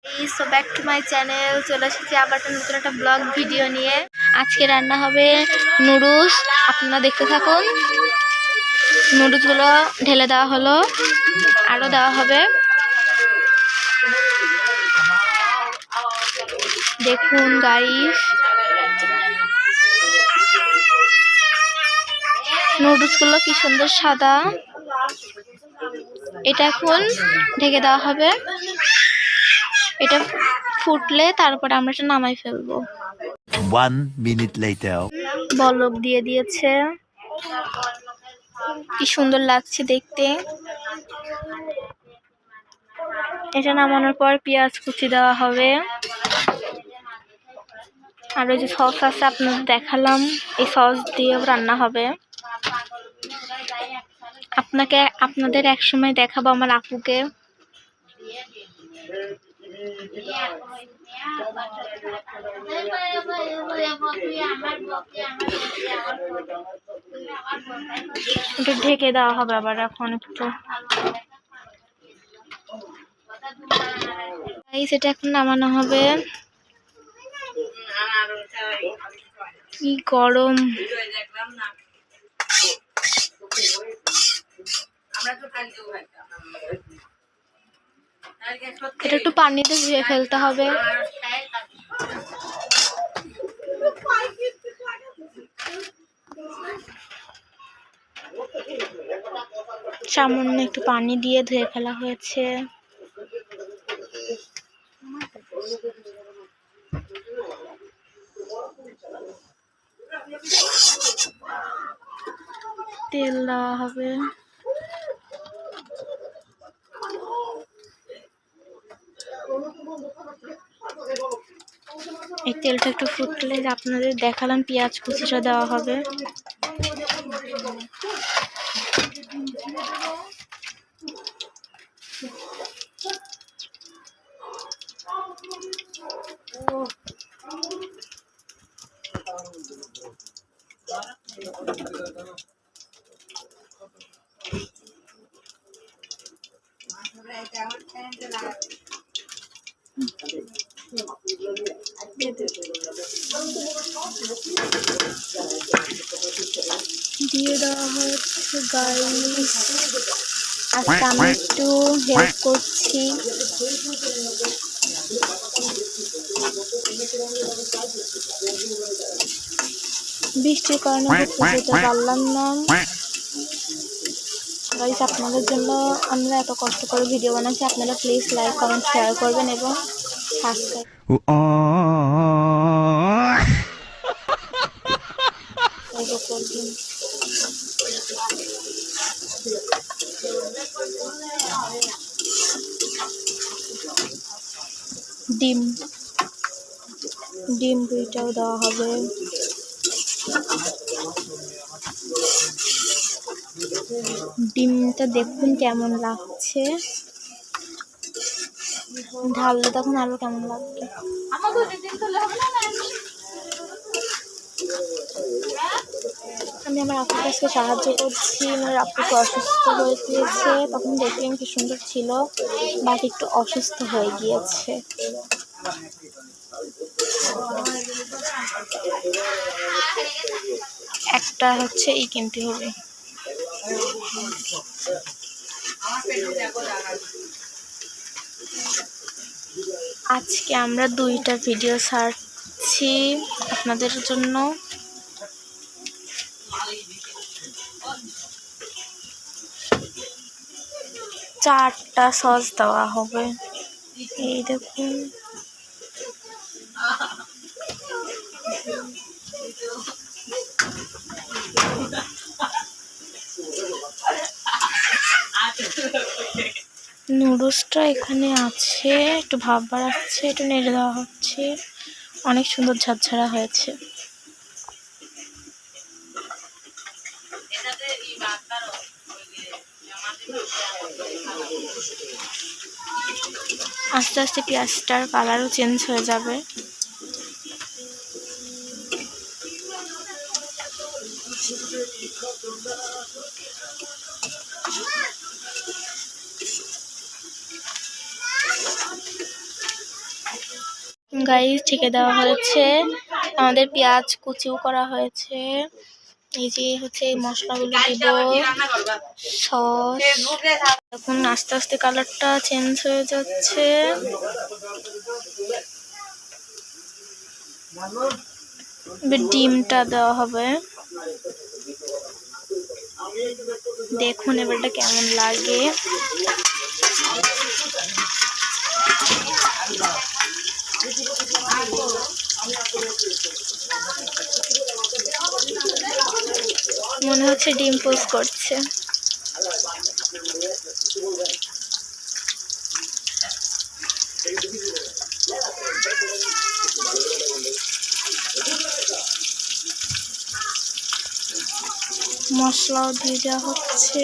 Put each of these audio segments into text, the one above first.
So back to my channel, চলে এসেছি আবার নতুন একটা ব্লগ ভিডিও নিয়ে। আজকে রান্না হবে নুডলস, আপনারা দেখতে থাকুন। নুডলসগুলো ঢেলে দেওয়া হলো, আরও দেওয়া হবে। দেখুন গাইস, নুডলসগুলো কি সুন্দর সাদা। এটা এখন ঢেকে দেওয়া হবে, এটা ফুটলে তারপরে আমরা এটা নামাই ফেলবো। 1 minute later বলক দিয়ে দিয়েছে, কি সুন্দর লাগছে দেখতে। এটা নামানোর পর পেঁয়াজ কুচি দেওয়া হবে, আর ওই যে সস আছে আপনাদের দেখালাম, এই সস দিয়ে রান্না হবে। আপনাদের এক সময় দেখাবো আমার আপুকে। এটা ঢেকে দেওয়া হবে আবার এখন একটু। সেটা এখন নামানো হবে। কি গরম! এটা একটু পানিতে ধুয়ে ফেলতে হবে। সামান্য একটু পানি দিয়ে ধুয়ে ফেলা হয়েছে। তেল দেওয়া হবে। এই তেলটা একটু ফুটলে আপনাদের দেখালাম, পেঁয়াজ কুচিটা দেওয়া হবে। দিয়ে দেওয়া হচ্ছে গাইস। আজকে আমি একটু হেল্প করছি। বৃষ্টির কারণে ঘুরতে যেতে পারলাম না গাইস। আপনাদের জন্য আমরা এত কষ্ট করে ভিডিও বানাচ্ছি, আপনারা প্লিজ লাইক কমেন্ট শেয়ার করবেন এবং সাবস্ক্রাইব করবেন। ডিম দুইটাও দেওয়া হবে। ডিমটা দেখুন কেমন লাগছে, ঢাললে তখন আরো কেমন লাগবে। আমি আমার আপুর কাছে সাহায্য করছি। আমার আপুকে অসুস্থ হয়ে গিয়েছে, তখন দেখলাম কি সুন্দর ছিল, বাট একটু অসুস্থ হয়ে গিয়েছে। একটা হচ্ছে এই কিনতে হবে। আজকে আমরা 2টা ভিডিও ছাড়ছি আপনাদের জন্য। 4টা সস দেওয়া হবে, এই দেখুন। নুডলসটা এখানে আছে, একটু ভাব বাড়াচ্ছে, একটু নেড়ে দেওয়া হচ্ছে। অনেক সুন্দর ঝরঝরা হয়েছে। আস্তে আস্তে পেঁয়াজটার কালারও চেঞ্জ হয়ে যাবে। গাইস ছেঁকে দেওয়া হয়েছে, আমাদের পেঁয়াজ কুচিও করা হয়েছে। এই যে হচ্ছে এই মশলাগুলো দিব, সস। এখন আস্তে আস্তে কালারটা চেঞ্জ হয়ে যাচ্ছে। এবার ডিমটা দেওয়া হবে, দেখুন এবারটা কেমন লাগে। মনে হচ্ছে ডিম পোজ করছে। মশলাও দিয়ে দেওয়া হচ্ছে।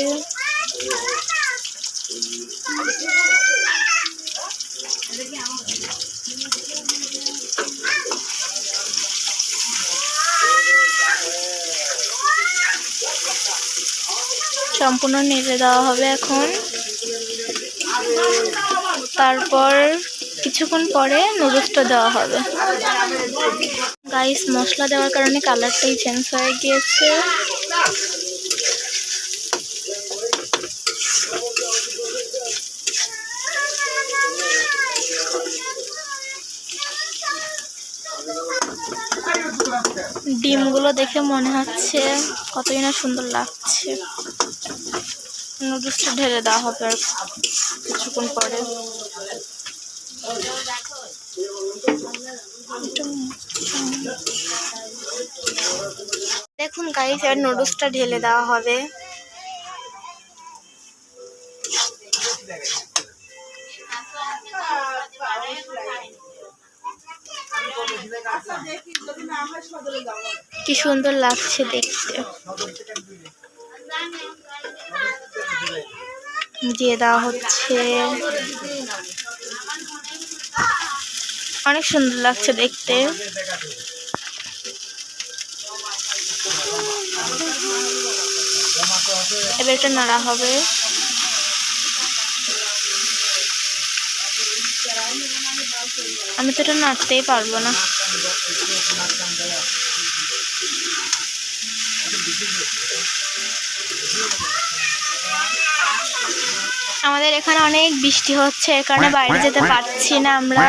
সম্পূর্ণ নেড়ে দেওয়া হবে এখন। তারপর কিছুক্ষণ পরে নুডলসটা দেওয়া হবে। গাইস মশলা দেওয়ার কারণে কালারটাই চেঞ্জ হয়ে গিয়েছে। ডিমগুলো দেখে মনে হচ্ছে কতই না সুন্দর লাগছে। নুডলসটা ঢেলে দেওয়া হবে আর কিছুক্ষণ পরে। দেখুন গাইস এবার নুডলসটা ঢেলে দেওয়া হবে। কি সুন্দর লাগছে দেখতে। দিয়ে দেওয়া হচ্ছে, অনেক সুন্দর লাগছে দেখতে। এবার এটা নাড়া হবে। আমি তো এটা নাড়তেই পারবো না। আমাদের এখানে অনেক বৃষ্টি হচ্ছে, এর কারণে বাইরে যেতে পারছি না আমরা।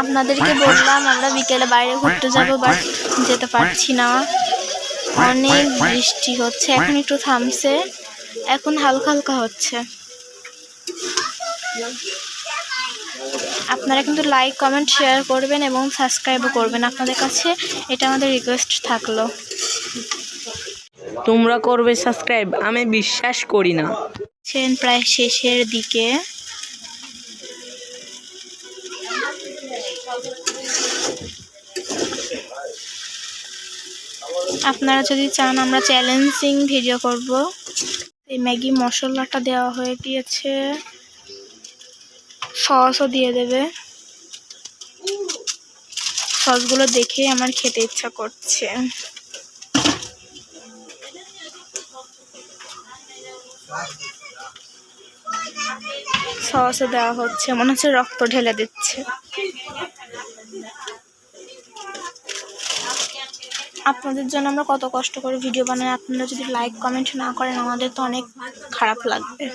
আপনাদেরকে বললাম আমরা বিকেলে বাইরে ঘুরতে যাবো, বাট যেতে পারছি না, অনেক বৃষ্টি হচ্ছে। এখন একটু থামছে, এখন হালকা হালকা হচ্ছে। আপনারা কিন্তু লাইক কমেন্ট শেয়ার করবেন এবং সাবস্ক্রাইবও করবেন, আপনাদের কাছে এটা আমাদের রিকোয়েস্ট থাকলো। তোমরা করবে সাবস্ক্রাইব, আমি বিশ্বাস করি না। প্রায় শেষের দিকে। আপনারা যদি চান আমরা চ্যালেঞ্জিং ভিডিও করব। এই ম্যাগি মশলাটা দেওয়া হয়ে গিয়েছে, সসও দিয়ে দেবে। সসগুলো দেখে আমার খেতে ইচ্ছা করছে। সসও দেওয়া হচ্ছে, মনে হচ্ছে রক্ত ঢেলে দিচ্ছে। আপনাদের জন্য আমরা কত কষ্ট করে ভিডিও বানাই, আপনারা যদি লাইক কমেন্ট না করেন আমাদের তো অনেক খারাপ লাগবে।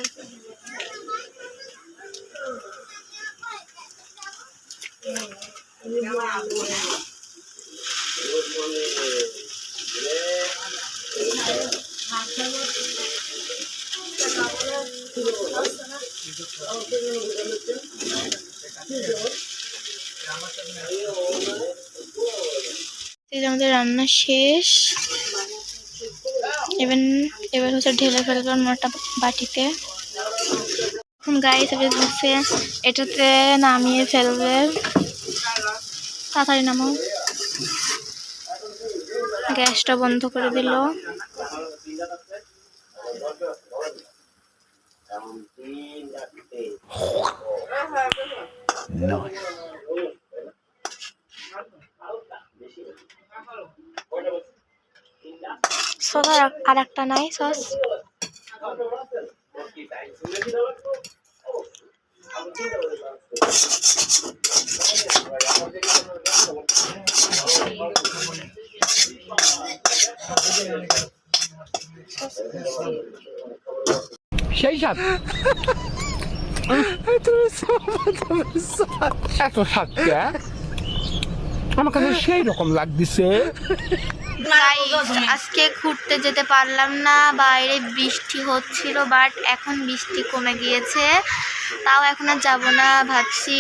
আমাদের রান্না শেষ। এবার হচ্ছে ঢেলে ফেলবো একটা বাটিতে। এখন গাইস হচ্ছে এটাতে নামিয়ে ফেলবে, তাড়াতাড়ি নামাও। গ্যাসটা বন্ধ করে দিল। Nice. সস আর একটা নাই সস। সেই স্বাদ এত স্বাদ কে? আমার কাছে সেই রকম লাগতেছে। গাইস, আজকে ঘুরতে যেতে পারলাম না, বাইরে বৃষ্টি হচ্ছিল, বাট এখন বৃষ্টি কমে গিয়েছে। তাও এখন আর যাবো না, ভাবছি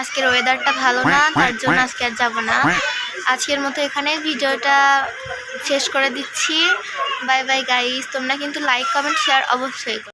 আজকের ওয়েদারটা ভালো না, তার জন্য আজকে আর যাবো না। আজকের মতো এখানে ভিডিওটা শেষ করে দিচ্ছি। বাই বাই গাইস, তোমরা কিন্তু লাইক কমেন্ট শেয়ার অবশ্যই করো।